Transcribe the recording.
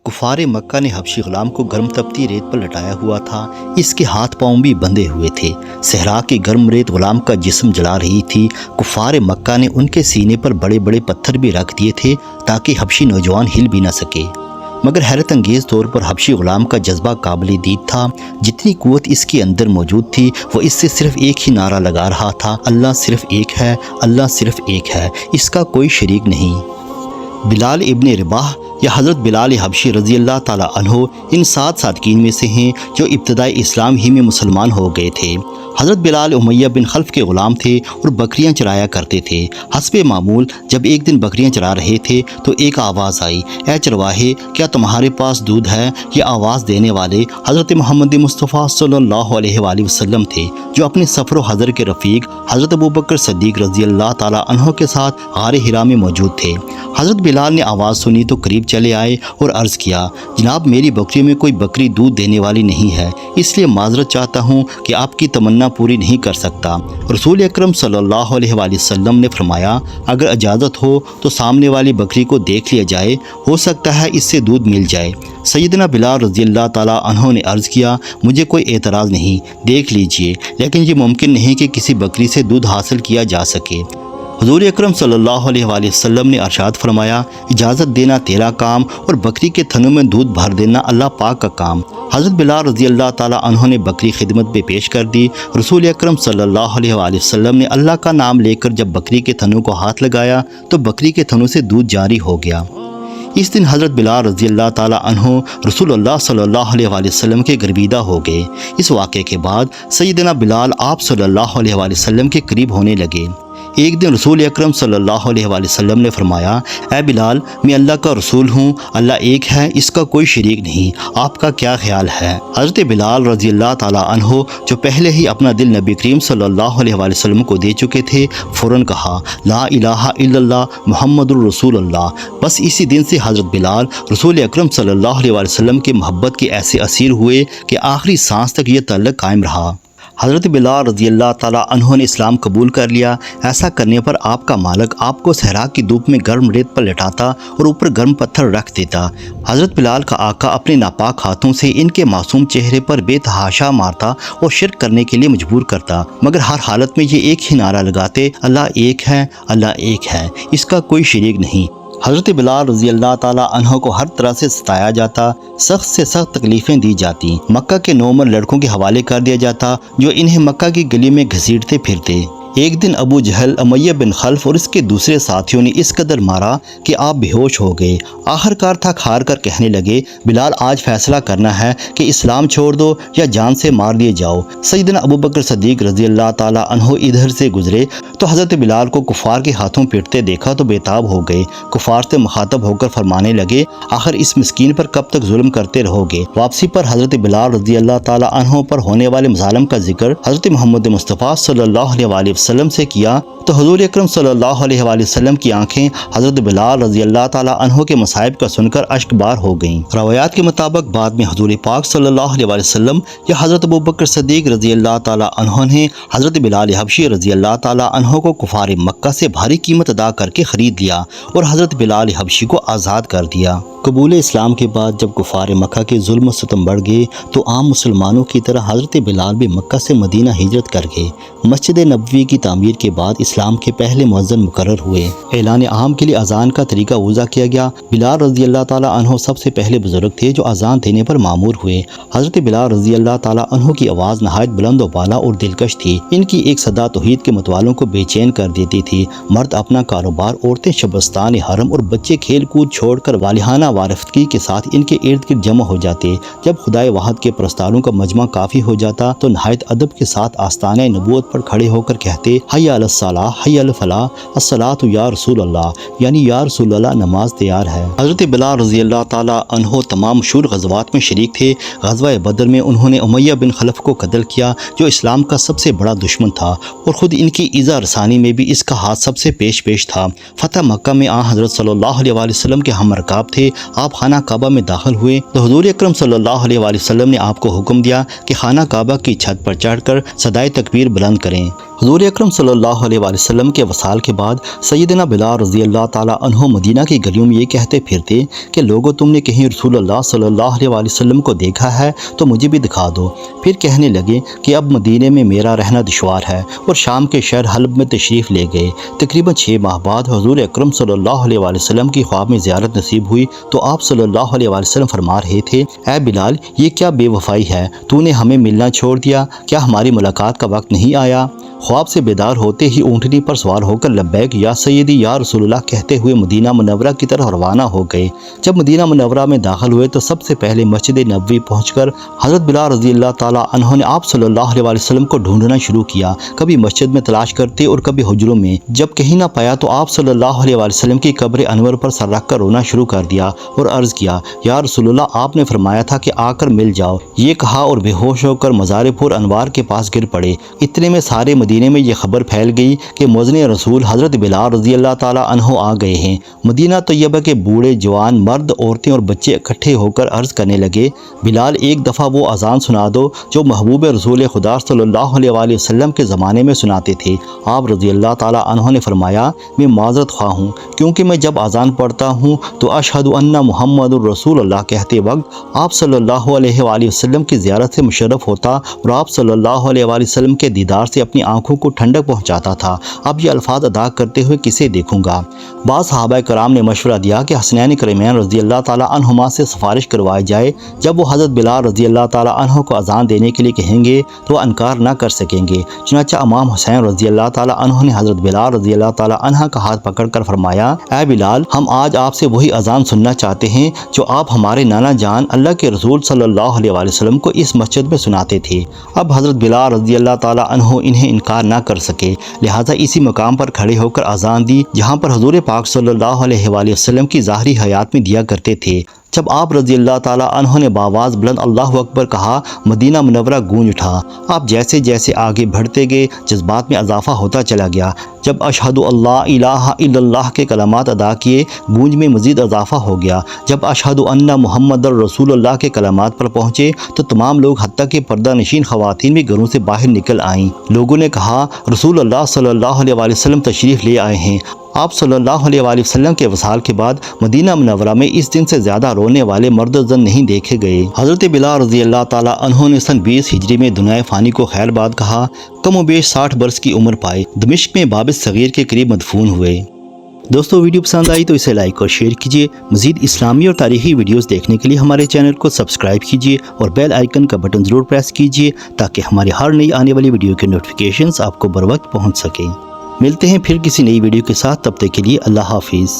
کفار مکہ نے حبشی غلام کو گرم تپتی ریت پر لٹایا ہوا تھا۔ اس کے ہاتھ پاؤں بھی بندھے ہوئے تھے۔ صحرا کی گرم ریت غلام کا جسم جلا رہی تھی۔ کفار مکہ نے ان کے سینے پر بڑے بڑے پتھر بھی رکھ دیے تھے تاکہ حبشی نوجوان ہل بھی نہ سکے، مگر حیرت انگیز طور پر حبشی غلام کا جذبہ قابل دید تھا۔ جتنی قوت اس کے اندر موجود تھی وہ اس سے صرف ایک ہی نعرہ لگا رہا تھا، اللہ صرف ایک ہے، اللہ صرف ایک ہے، اس کا کوئی شریک نہیں۔ بلال ابن رباح یا حضرت بلال حبشی رضی اللہ تعالی عنہ ان 7 صادقین میں سے ہیں جو ابتدائی اسلام ہی میں مسلمان ہو گئے تھے۔ حضرت بلال امیہ بن خلف کے غلام تھے اور بکریاں چرایا کرتے تھے۔ حسب معمول جب ایک دن بکریاں چرا رہے تھے تو ایک آواز آئی، اے چرواہے کیا تمہارے پاس دودھ ہے؟ یہ آواز دینے والے حضرت محمد مصطفیٰ صلی اللہ علیہ وآلہ وسلم تھے جو اپنے سفر و حضر کے رفیق حضرت ابوبکر صدیق رضی اللہ تعالی عنہ کے ساتھ غار حرا میں موجود تھے۔ حضرت بلال نے آواز سنی تو قریب چلے آئے اور عرض کیا، جناب میری بکریوں میں کوئی بکری دودھ دینے والی نہیں ہے، اس لیے معذرت چاہتا ہوں کہ آپ کی تمنا پوری نہیں کر سکتا۔ رسول اکرم صلی اللہ علیہ وآلہ وسلم نے فرمایا، اگر اجازت ہو تو سامنے والی بکری کو دیکھ لیا جائے، ہو سکتا ہے اس سے دودھ مل جائے۔ سیدنا بلال رضی اللہ تعالیٰ عنہ نے عرض کیا، مجھے کوئی اعتراض نہیں، دیکھ لیجئے، لیکن یہ ممکن نہیں کہ کسی بکری سے دودھ حاصل کیا جا سکے۔ حضور اکرم صلی اللہ علیہ وآلہ وسلم نے ارشاد فرمایا، اجازت دینا تیرا کام اور بکری کے تھنوں میں دودھ بھر دینا اللہ پاک کا کام۔ حضرت بلال رضی اللہ تعالیٰ عنہ نے بکری خدمت پہ پیش کر دی۔ رسول اکرم صلی اللہ علیہ وآلہ وسلم نے اللہ کا نام لے کر جب بکری کے تھنوں کو ہاتھ لگایا تو بکری کے تھنوں سے دودھ جاری ہو گیا۔ اس دن حضرت بلال رضی اللہ تعالیٰ عنہ رسول اللہ صلی اللہ علیہ وآلہ وسلم کے گرویدہ ہو گئے۔ اس واقعے کے بعد سیدنا بلال آپ صلی اللہ علیہ وآلہ وسلم کے قریب ہونے لگے۔ ایک دن رسول اکرم صلی اللہ علیہ وآلہ وسلم نے فرمایا، اے بلال میں اللہ کا رسول ہوں، اللہ ایک ہے، اس کا کوئی شریک نہیں، آپ کا کیا خیال ہے؟ حضرت بلال رضی اللہ تعالیٰ عنہ جو پہلے ہی اپنا دل نبی کریم صلی اللہ علیہ وآلہ وسلم کو دے چکے تھے، فوراً کہا، لا الہ الا اللہ محمد الرسول اللہ۔ بس اسی دن سے حضرت بلال رسول اکرم صلی اللہ علیہ وآلہ وسلم کے محبت کے ایسے اسیر ہوئے کہ آخری سانس تک یہ تعلق قائم رہا۔ حضرت بلال رضی اللہ تعالیٰ عنہ نے اسلام قبول کر لیا۔ ایسا کرنے پر آپ کا مالک آپ کو صحرا کی دھوپ میں گرم ریت پر لٹاتا اور اوپر گرم پتھر رکھ دیتا۔ حضرت بلال کا آقا اپنے ناپاک ہاتھوں سے ان کے معصوم چہرے پر بے تحاشا مارتا اور شرک کرنے کے لیے مجبور کرتا، مگر ہر حالت میں یہ ایک ہی نعرہ لگاتے، اللہ ایک ہے، اللہ ایک ہے، اس کا کوئی شریک نہیں۔ حضرت بلال رضی اللہ تعالیٰ عنہ کو ہر طرح سے ستایا جاتا، سخت سے سخت تکلیفیں دی جاتی، مکہ کے نومر لڑکوں کے حوالے کر دیا جاتا جو انہیں مکہ کی گلی میں گھسیٹتے پھرتے۔ ایک دن ابو جہل، امیہ بن خلف اور اس کے دوسرے ساتھیوں نے اس قدر مارا کہ آپ بے ہوش ہو گئے۔ آخر کار تھک ہار کر کہنے لگے، بلال آج فیصلہ کرنا ہے کہ اسلام چھوڑ دو یا جان سے مار دیے جاؤ۔ سیدنا ابوبکر صدیق رضی اللہ تعالیٰ عنہ ادھر سے گزرے تو حضرت بلال کو کفار کے ہاتھوں پیٹتے دیکھا تو بےتاب ہو گئے۔ کفار سے مخاطب ہو کر فرمانے لگے، آخر اس مسکین پر کب تک ظلم کرتے رہو گے؟ واپسی پر حضرت بلال رضی اللہ تعالیٰ عنہ پر ہونے والے مظالم کا ذکر حضرت محمد مصطفیٰ صلی اللہ علیہ وآلہ وسلم سے کیا تو حضور اکرم صلی اللہ علیہ وآلہ وسلم کی آنکھیں حضرت بلال رضی اللہ تعالیٰ عنہ کے مصائب کا سن کر اشک بار ہو گئیں۔ روایات کے مطابق بعد میں حضور پاک صلی اللہ علیہ وآلہ وسلم یا حضرت ابوبکر صدیق رضی اللہ تعالیٰ عنہ نے حضرت بلال حبشی رضی اللہ تعالیٰ عنہ کو کفار مکہ سے بھاری قیمت ادا کر کے خرید لیا اور حضرت بلال حبشی کو آزاد کر دیا۔ قبول اسلام کے بعد جب کفار مکہ کے ظلم و ستم بڑھ گئے تو عام مسلمانوں کی طرح حضرت بلال بھی مکہ سے مدینہ ہجرت کر گئے۔ مسجد نبوی کی تعمیر کے بعد اسلام کے پہلے مؤذن مقرر ہوئے۔ اعلان عام کے لیے اذان کا طریقہ وضع کیا گیا۔ بلال رضی اللہ تعالیٰ عنہ سب سے پہلے بزرگ تھے جو اذان دینے پر مامور ہوئے۔ حضرت بلال رضی اللہ تعالیٰ عنہ کی آواز نہایت بلند و بالا اور دلکش تھی۔ ان کی ایک صدا توحید کے متوالوں کو بے چین کر دیتی تھی۔ مرد اپنا کاروبار، عورتیں شبستان حرم اور بچے کھیل کود چھوڑ کر والہانہ وارفتگی کے ساتھ ان کے ارد گرد جمع ہو جاتے۔ جب خدائے واحد کے پرستاروں کا مجمع کافی ہو جاتا تو نہایت ادب کے ساتھ آستانہ نبوت پر کھڑے ہو کر کہتے، حی علی الصلاۃ، حی علی الفلاح، الصلاۃ یا رسول اللہ، یعنی یا رسول اللہ نماز تیار ہے۔ حضرت بلال رضی اللہ تعالیٰ عنہ تمام مشہور غزوات میں شریک تھے۔ غزوہ بدر میں انہوں نے امیہ بن خلف کو قتل کیا جو اسلام کا سب سے بڑا دشمن تھا اور خود ان کی ایذا رسانی میں بھی اس کا ہاتھ سب سے پیش تھا۔ فتح مکہ میں حضرت صلی اللہ علیہ وآلہ وسلم کے ہم رکاب تھے۔ آپ خانہ کعبہ میں داخل ہوئے تو حضور اکرم صلی اللہ علیہ وآلہ وسلم نے آپ کو حکم دیا کہ خانہ کعبہ کی چھت پر چڑھ کر صدائے تکبیر بلند کریں۔ حضور اکرم صلی اللہ علیہ وآلہ وسلم کے وصال کے بعد سیدنا بلال رضی اللہ تعالیٰ عنہ مدینہ کی گلیوں میں یہ کہتے پھرتے کہ لوگو تم نے کہیں رسول اللہ صلی اللہ علیہ وآلہ وسلم کو دیکھا ہے تو مجھے بھی دکھا دو۔ پھر کہنے لگے کہ اب مدینہ میں میرا رہنا دشوار ہے، اور شام کے شہر حلب میں تشریف لے گئے۔ تقریباً 6 ماہ بعد حضور اکرم صلی اللہ علیہ وآلہ وسلم کی خواب میں زیارت نصیب ہوئی تو آپ صلی اللہ علیہ وآلہ وسلم فرما رہے تھے، اے بلال یہ کیا بے وفائی ہے، تو نے ہمیں ملنا چھوڑ دیا، کیا ہماری ملاقات کا وقت نہیں آیا؟ خواب سے بیدار ہوتے ہی اونٹنی پر سوار ہو کر لبیک یا سیدی یا رسول اللہ کہتے ہوئے مدینہ منورہ کی طرف روانہ ہو گئے۔ جب مدینہ منورہ میں داخل ہوئے تو سب سے پہلے مسجد نبوی پہنچ کر حضرت بلال رضی اللہ تعالیٰ عنہ نے آپ صلی اللہ علیہ وآلہ وسلم کو ڈھونڈنا شروع کیا، کبھی مسجد میں تلاش کرتے اور کبھی حجروں میں۔ جب کہیں نہ پایا تو آپ صلی اللہ علیہ وآلہ وسلم کی قبر انور پر سر رکھ کر رونا شروع کر دیا اور عرض کیا، یا رسول اللہ آپ نے فرمایا تھا کہ آ کر مل جاؤ، یہ کہا اور بے ہوش ہو کر مزار پر انوار کے پاس گر پڑے۔ اتنے میں سارے مدینے میں یہ خبر پھیل گئی کہ مؤذن رسول حضرت بلال رضی اللہ تعالیٰ عنہ آ گئے ہیں۔ مدینہ طیبہ کے بوڑھے جوان مرد عورتیں اور بچے اکٹھے ہو کر عرض کرنے لگے، بلال ایک دفعہ وہ اذان سنا دو جو محبوب رسول خدا صلی اللہ علیہ وآلہ وسلم کے زمانے میں سناتے تھے۔ آپ رضی اللہ تعالیٰ عنہ نے فرمایا، میں معذرت خواہ ہوں کیونکہ میں جب اذان پڑھتا ہوں تو اشہد ان محمد الرسول اللہ کہتے وقت آپ صلی اللہ علیہ وآلہ وسلم کی زیارت سے مشرف ہوتا اور آپ صلی اللہ علیہ وآلہ وسلم کے دیدار سے اپنی آنکھوں کو ٹھنڈک پہنچاتا تھا۔ اب یہ الفاظ ادا کرتے ہوئے کسے دیکھوں گا؟ بعض صحابہ کرام نے مشورہ دیا کہ حسنین کریمین رضی اللہ تعالیٰ عنہما سے سفارش کروائی جائے، جب وہ حضرت بلال رضی اللہ تعالیٰ عنہ کو اذان دینے کے لیے کہیں گے تو وہ انکار نہ کر سکیں گے۔ چنانچہ امام حسین رضی اللہ تعالیٰ عنہ نے حضرت بلال رضی اللہ تعالیٰ عنہ کا ہاتھ پکڑ کر فرمایا، اے بلال ہم آج آپ سے وہی اذان سننا چاہتے ہیں جو آپ ہمارے نانا جان اللہ کے رسول صلی اللہ علیہ وآلہ وسلم کو اس مسجد میں سناتے تھے۔ اب حضرت بلال رضی اللہ تعالیٰ عنہ انہیں انکار نہ کر سکے، لہٰذا اسی مقام پر کھڑے ہو کر اذان دی جہاں پر حضور پاک صلی اللہ علیہ وآلہ وسلم کی ظاہری حیات میں دیا کرتے تھے۔ جب آپ رضی اللہ تعالیٰ عنہ نے باواز بلند اللہ اکبر کہا، مدینہ منورہ گونج اٹھا۔ آپ جیسے جیسے آگے بڑھتے گئے جذبات میں اضافہ ہوتا چلا گیا۔ جب اشہد اللہ الہ الا اللہ کے کلمات ادا کیے، گونج میں مزید اضافہ ہو گیا۔ جب اشہد ان محمد الرسول اللہ کے کلمات پر پہنچے تو تمام لوگ حتیٰ کہ پردہ نشین خواتین بھی گھروں سے باہر نکل آئیں۔ لوگوں نے کہا، رسول اللہ صلی اللہ علیہ وآلہ وسلم تشریف لے آئے ہیں۔ آپ صلی اللہ علیہ وآلہ وسلم کے وصال کے بعد مدینہ منورہ میں اس دن سے زیادہ رونے والے مرد و زن نہیں دیکھے گئے۔ حضرت بلال رضی اللہ تعالیٰ عنہ نے سن 20 ہجری میں دنیا فانی کو خیر باد کہا، کم و بیش 60 برس کی عمر پائے، دمشق میں باب صغیر کے قریب مدفون ہوئے۔ دوستو ویڈیو پسند آئی تو اسے لائک اور شیئر کیجیے۔ مزید اسلامی اور تاریخی ویڈیوز دیکھنے کے لیے ہمارے چینل کو سبسکرائب کیجیے اور بیل آئیکن کا بٹن ضرور پریس کیجیے تاکہ ہماری ہر نئی آنے والی ویڈیو کے نوٹیفیکیشنز آپ کو بر وقت پہنچ سکیں۔ ملتے ہیں پھر کسی نئی ویڈیو کے ساتھ، تب تک کے لیے اللہ حافظ۔